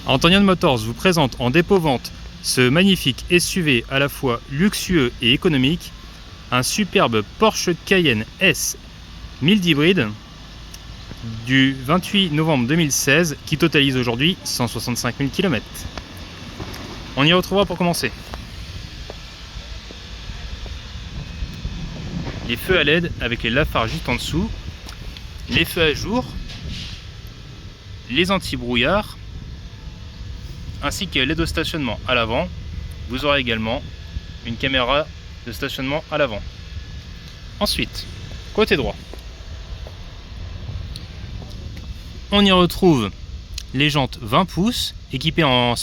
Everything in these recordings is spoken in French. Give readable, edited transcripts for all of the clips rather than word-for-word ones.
Antonien Motors vous présente en dépôt-vente ce magnifique SUV à la fois luxueux et économique, un superbe Porsche Cayenne S mild hybride du 28 novembre 2016 qui totalise aujourd'hui 165 000 km. On y retrouvera pour commencer les feux à LED avec les lave-phares juste en dessous, les feux à jour, les anti-brouillard, ainsi que l'aide au stationnement à l'avant. Vous aurez également une caméra de stationnement à l'avant. Ensuite, côté droit, on y retrouve les jantes 20 pouces équipées en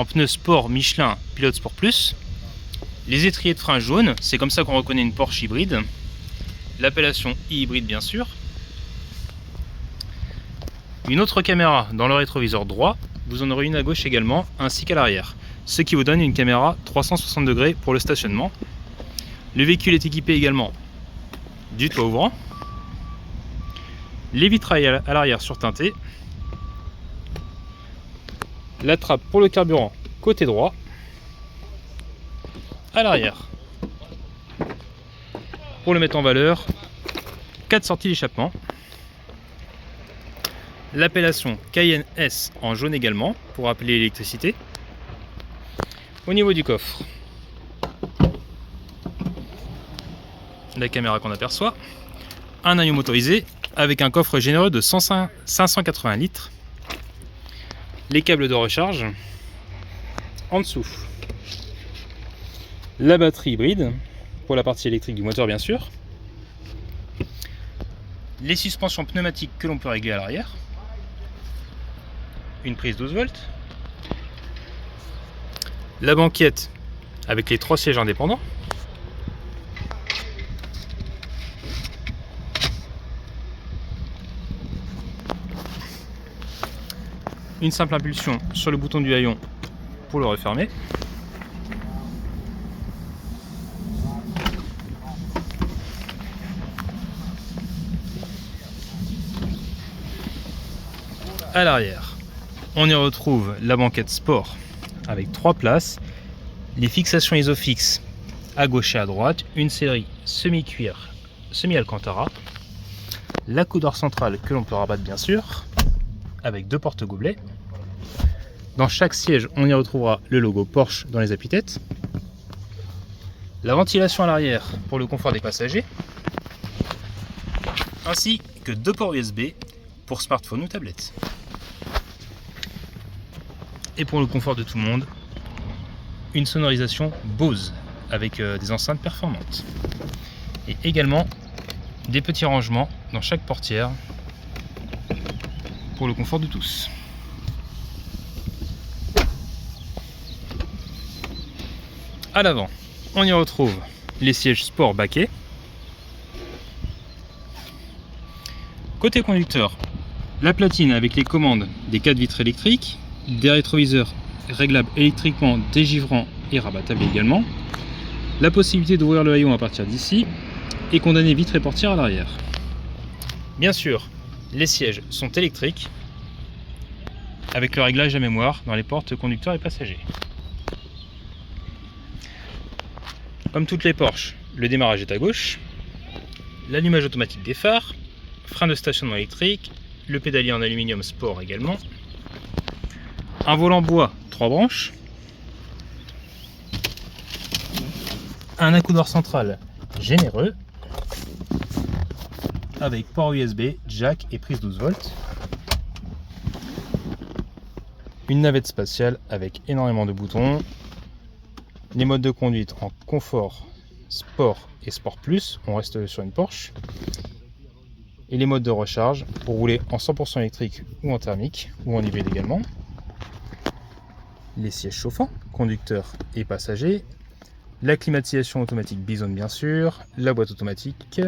pneus sport Michelin Pilot Sport Plus, les étriers de frein jaunes, c'est comme ça qu'on reconnaît une Porsche hybride, l'appellation e-hybride bien sûr, une autre caméra dans le rétroviseur droit, vous en aurez une à gauche également, ainsi qu'à l'arrière, ce qui vous donne une caméra 360 degrés pour le stationnement. Le véhicule est équipé également du toit ouvrant, les vitrails à l'arrière surteintés, la trappe pour le carburant côté droit, à l'arrière, pour le mettre en valeur, 4 sorties d'échappement, l'appellation Cayenne S en jaune également pour rappeler l'électricité. Au niveau du coffre, la caméra qu'on aperçoit, un noyau motorisé avec un coffre généreux de 580 litres, les câbles de recharge, en dessous la batterie hybride pour la partie électrique du moteur bien sûr, les suspensions pneumatiques que l'on peut régler à l'arrière, une prise 12 volts, la banquette avec les 3 sièges indépendants, une simple impulsion sur le bouton du haillon pour le refermer, à l'arrière on y retrouve la banquette sport avec 3 places, les fixations Isofix à gauche et à droite, une série semi-cuir, semi-alcantara, la coudoir centrale que l'on peut rabattre bien sûr, avec 2 porte-gobelets. Dans chaque siège, on y retrouvera le logo Porsche dans les appuis-têtes, la ventilation à l'arrière pour le confort des passagers, ainsi que 2 ports USB pour smartphone ou tablette. Et pour le confort de tout le monde, une sonorisation Bose avec des enceintes performantes. Et également des petits rangements dans chaque portière pour le confort de tous. À l'avant, on y retrouve les sièges sport baquets. Côté conducteur, la platine avec les commandes des 4 vitres électriques, des rétroviseurs réglables électriquement, dégivrants et rabattables également, la possibilité d'ouvrir le haillon à partir d'ici et condamner vitres et portières à l'arrière. Bien sûr, les sièges sont électriques avec le réglage à mémoire dans les portes conducteurs et passagers. Comme toutes les Porsche, le démarrage est à gauche, l'allumage automatique des phares, frein de stationnement électrique, le pédalier en aluminium sport également, un volant bois 3 branches, un accoudoir central généreux avec port USB, jack et prise 12 volts, une navette spatiale avec énormément de boutons, les modes de conduite en confort, sport et sport plus, on reste sur une Porsche, et les modes de recharge pour rouler en 100% électrique ou en thermique ou en hybride également, les sièges chauffants, conducteurs et passagers, la climatisation automatique Bison bien sûr, la boîte automatique,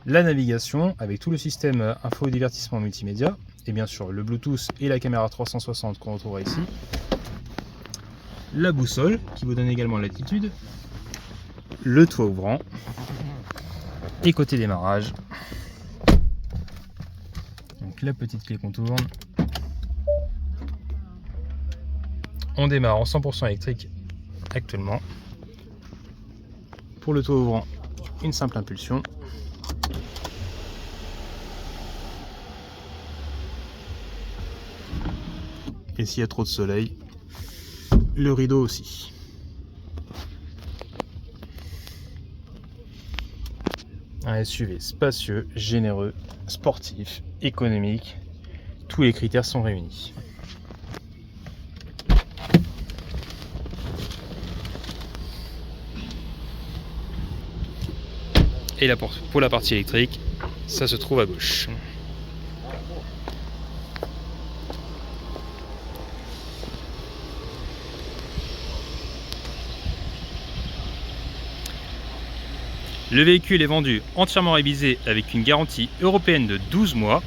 la navigation avec tout le système info et divertissement multimédia, et bien sûr le Bluetooth et la caméra 360 qu'on retrouvera ici, la boussole qui vous donne également l'altitude, le toit ouvrant, et côté démarrage, donc la petite clé qu'on tourne, On démarre en 100% électrique actuellement. Pour le toit ouvrant, une simple impulsion. Et s'il y a trop de soleil, le rideau aussi. Un SUV spacieux, généreux, sportif, économique. Tous les critères sont réunis. Et pour la partie électrique, ça se trouve à gauche. Le véhicule est vendu entièrement révisé avec une garantie européenne de 12 mois.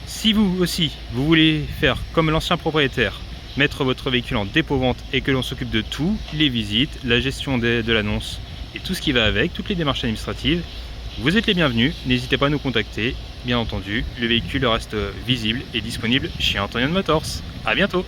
Si vous aussi, vous voulez faire comme l'ancien propriétaire, mettre votre véhicule en dépôt-vente et que l'on s'occupe de tout, les visites, la gestion de l'annonce et tout ce qui va avec, toutes les démarches administratives, vous êtes les bienvenus. N'hésitez pas à nous contacter. Bien entendu, le véhicule reste visible et disponible chez Antonian Motors. À bientôt!